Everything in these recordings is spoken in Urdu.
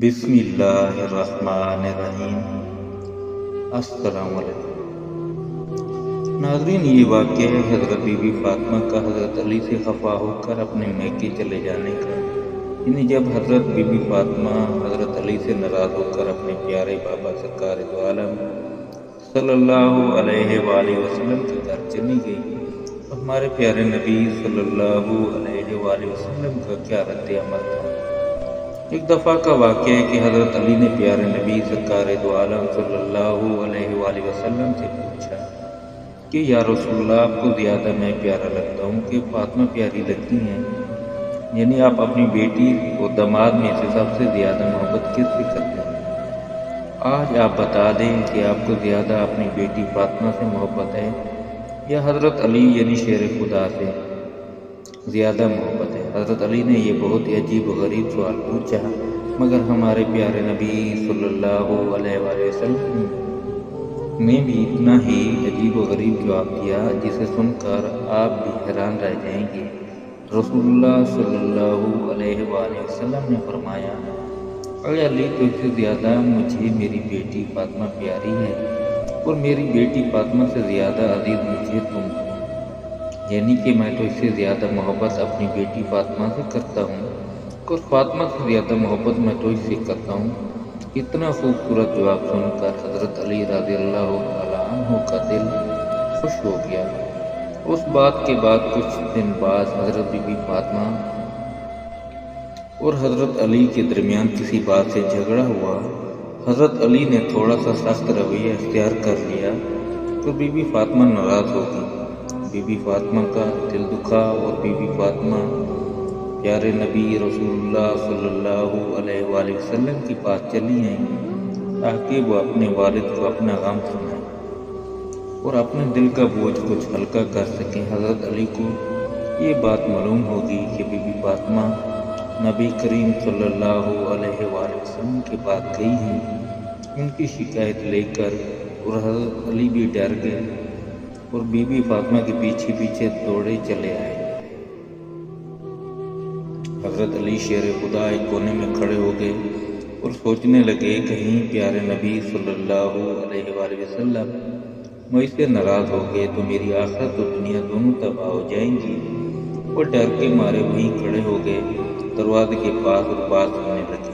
بسم اللہ الرحمن الرحیم۔ السلام علیکم ناظرین، یہ واقعہ ہے حضرت بی بی فاطمہ کا حضرت علی سے خفا ہو کر اپنے میکے چلے جانے کا۔ یعنی جب حضرت بی بی فاطمہ حضرت علی سے ناراض ہو کر اپنے پیارے بابا سرکار دو عالم صلی اللہ علیہ وآلہ وسلم کے گھر چلی گئی، تو ہمارے پیارے نبی صلی اللہ علیہ وآلہ وسلم کا کیا رد عمل تھا۔ ایک دفعہ کا واقعہ ہے کہ حضرت علی نے پیارے نبی سرکار دو عالم صلی اللہ علیہ وآلہ وسلم سے پوچھا کہ یا رسول اللہ، آپ کو زیادہ میں پیارا لگتا ہوں کہ فاطمہ پیاری لگتی ہیں؟ یعنی آپ اپنی بیٹی اور داماد میں سے سب سے زیادہ محبت کس سے کرتے ہیں؟ آج آپ بتا دیں کہ آپ کو زیادہ اپنی بیٹی فاطمہ سے محبت ہے یا حضرت علی یعنی شیر خدا سے زیادہ محبت ہے؟ حضرت علی نے یہ بہت ہی عجیب و غریب سوال پوچھا، مگر ہمارے پیارے نبی صلی اللہ علیہ وآلہ وسلم نے بھی اتنا ہی عجیب و غریب جواب دیا جسے سن کر آپ بھی حیران رہ جائیں گے۔ رسول اللہ صلی اللہ علیہ وآلہ وسلم نے فرمایا، اے علی، تو اس سے زیادہ مجھے میری بیٹی فاطمہ پیاری ہے، اور میری بیٹی فاطمہ سے زیادہ عزیز مجھے تم، یعنی کہ میں تو اس سے زیادہ محبت اپنی بیٹی فاطمہ سے کرتا ہوں، اور فاطمہ سے زیادہ محبت میں تو اس سے کرتا ہوں۔ اتنا خوبصورت جواب سن کر حضرت علی رضی اللہ تعالیٰ عنہ کا دل خوش ہو گیا۔ اس بات کے بعد کچھ دن بعد حضرت بی بی فاطمہ اور حضرت علی کے درمیان کسی بات سے جھگڑا ہوا۔ حضرت علی نے تھوڑا سا سخت رویہ اختیار کر لیا تو بی بی فاطمہ ناراض ہو گئی۔ بی بی فاطمہ کا دل دکھا اور بی بی فاطمہ پیارے نبی رسول اللہ صلی اللہ علیہ وآلہ وسلم کے پاس چلی آئیں تاکہ وہ اپنے والد کو اپنا غم سنائیں اور اپنے دل کا بوجھ کچھ ہلکا کر سکیں۔ حضرت علی کو یہ بات معلوم ہوگی کہ بی بی فاطمہ نبی کریم صلی اللہ علیہ وآلہ وسلم کے پاس گئی ہیں ان کی شکایت لے کر، اور حضرت علی بھی ڈر گئے اور بی بی فاطمہ کے پیچھے پیچھے دوڑے چلے آئے۔ حضرت علی شیر خدا ایک کونے میں کھڑے ہو گئے اور سوچنے لگے، کہیں پیارے نبی صلی اللہ علیہ وآلہ وسلم مجھ سے ناراض ہو گئے تو میری آخرت اور دنیا دونوں تباہ ہو جائیں گی۔ وہ ڈر کے مارے وہیں کھڑے ہو گئے دروازے کے پاس اور بات سننے لگے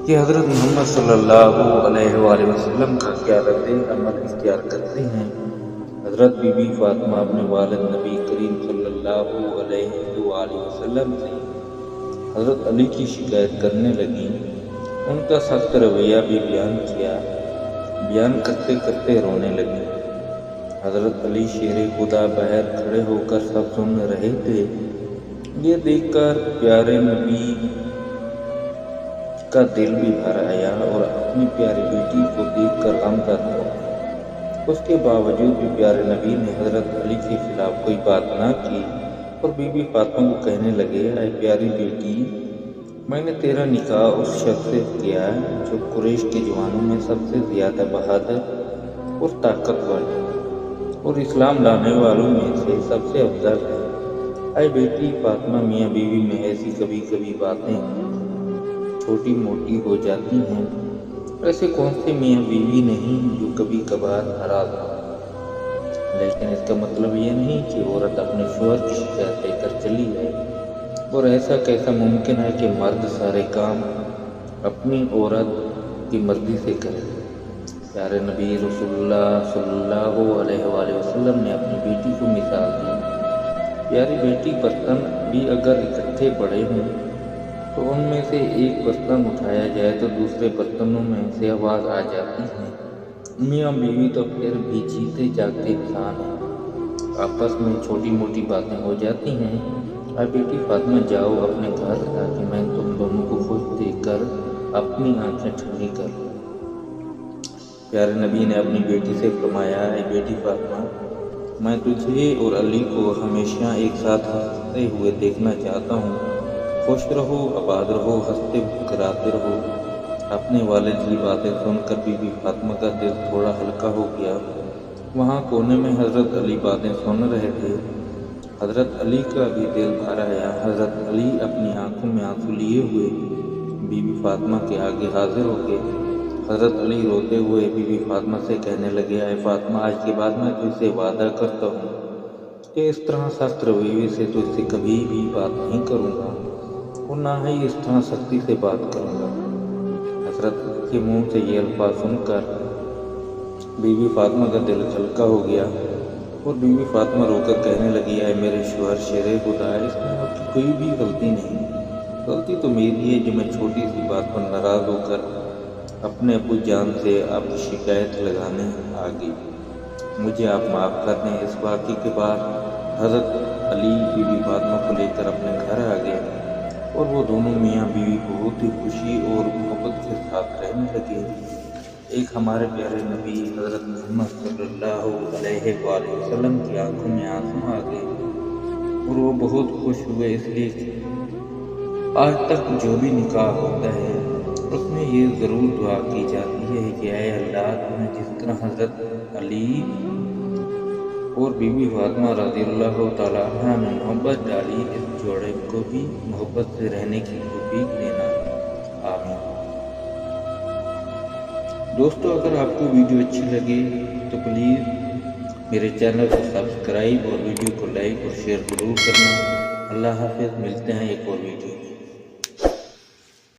کہ حضرت محمد صلی اللہ علیہ وآلہ وسلم کا کیا رد عمل اختیار کرتے ہیں۔ حضرت بی بی فاطمہ اپنے والد نبی کریم صلی اللہ علیہ وآلہ وسلم سے حضرت علی کی شکایت کرنے لگیں، ان کا سخت رویہ بھی بیان کیا، بیان کرتے کرتے رونے لگیں۔ حضرت علی شیر خدا باہر کھڑے ہو کر سب سن رہے تھے۔ یہ دیکھ کر پیارے نبی کا دل بھی بھر آیا اور اپنی پیاری بیٹی کو دیکھ کر غمزدہ ہوا۔ اس کے باوجود بھی پیارے نبی نے حضرت علی کے خلاف کوئی بات نہ کی اور بی بی فاطمہ کو کہنے لگے، اے پیاری بیٹی، میں نے تیرا نکاح اس شخص سے کیا جو قریش کے جوانوں میں سب سے زیادہ بہادر اور طاقتور ہے اور اسلام لانے والوں میں سے سب سے افضل ہے۔ اے بیٹی فاطمہ، میاں بیوی میں ایسی کبھی کبھی باتیں چھوٹی موٹی ہو جاتی ہیں، ایسے کون سے میاں بیوی نہیں جو کبھی کبھار ناراض ہوں، لیکن اس کا مطلب یہ نہیں کہ عورت اپنے شوہر کی شکایت لے کر چلی جائے، اور ایسا کیسا ممکن ہے کہ مرد سارے کام اپنی عورت کی مرضی سے کرے۔ پیارے نبی رسول اللہ صلی اللہ علیہ وآلہ وسلم نے اپنی بیٹی کو مثال دی، پیاری بیٹی، برتن بھی اگر اکٹھے پڑے ہوں تو ان میں سے ایک برتن اٹھایا جائے تو دوسرے برتنوں میں سے آواز آ جاتی ہے۔ میاں بیوی تو پھر بھی جیتے جاگتے انسان ہیں، آپس میں چھوٹی موٹی باتیں ہو جاتی ہیں۔ اے بیٹی فاطمہ، جاؤ اپنے گھر تاکہ میں تم دونوں کو خوش دیکھ کر اپنی آنکھیں ٹھنڈی کر لوں۔ پیارے نبی نے اپنی بیٹی سے فرمایا، اے بیٹی فاطمہ، میں تجھے اور علی کو ہمیشہ ایک ساتھ ہنستے ہوئے دیکھنا چاہتا ہوں۔ خوش رہو، آباد رہو، ہنستے مسکراتے رہو۔ اپنے والد کی باتیں سن کر بی بی فاطمہ کا دل تھوڑا ہلکا ہو گیا۔ وہاں کونے میں حضرت علی باتیں سن رہے تھے۔ حضرت علی کا بھی دل بھر آیا۔ حضرت علی اپنی آنکھوں میں آنسو لیے ہوئے بی بی فاطمہ کے آگے حاضر ہو گئے۔ حضرت علی روتے ہوئے بی بی فاطمہ سے کہنے لگے، اے فاطمہ، آج کے بعد میں تجھ سے وعدہ کرتا ہوں کہ اس طرح سخت رویے سے تجھ سے کبھی بھی بات نہیں کروں گا اور نہ ہی اس طرح سختی سے بات کروں گا۔ حضرت کے منہ سے یہ الفاظ سن کر بی بی فاطمہ کا دل ہلکا ہو گیا اور بی بی فاطمہ رو کر کہنے لگی، اے میرے شوہر شیر خدا، اس میں آپ کی کوئی بھی غلطی نہیں۔ غلطی تو میری ہے جو میں چھوٹی سی بات پر ناراض ہو کر اپنے ابو جان سے آپ کی شکایت لگانے آ گئی۔ مجھے آپ معاف کر دیں۔ اس واقعے کے بعد حضرت علی بی بی فاطمہ کو لے کر اپنے گھر آ گئے اور وہ دونوں میاں بیوی بہت ہی خوشی اور محبت کے ساتھ رہنے لگے۔ ایک ہمارے پیارے نبی حضرت محمد صلی اللہ علیہ وآلہ وسلم کی آنکھوں میں آنسو آ گئے اور وہ بہت خوش ہوئے، اس لیے کہ آج تک جو بھی نکاح ہوتا ہے اس میں یہ ضرور دعا کی جاتی ہے کہ اے اللہ، تو نے جس طرح حضرت علی اور بی بی فاطمہ رضی اللہ تعالیٰ عنہ میں محبت ڈالی، اس جوڑے کو بھی محبت سے رہنے کی توفیق دینا، آمین۔ دوستو، اگر آپ کو ویڈیو اچھی لگے تو پلیز میرے چینل کو سبسکرائب اور ویڈیو کو لائک اور شیئر ضرور کرنا۔ اللہ حافظ، ملتے ہیں ایک اور ویڈیو میں۔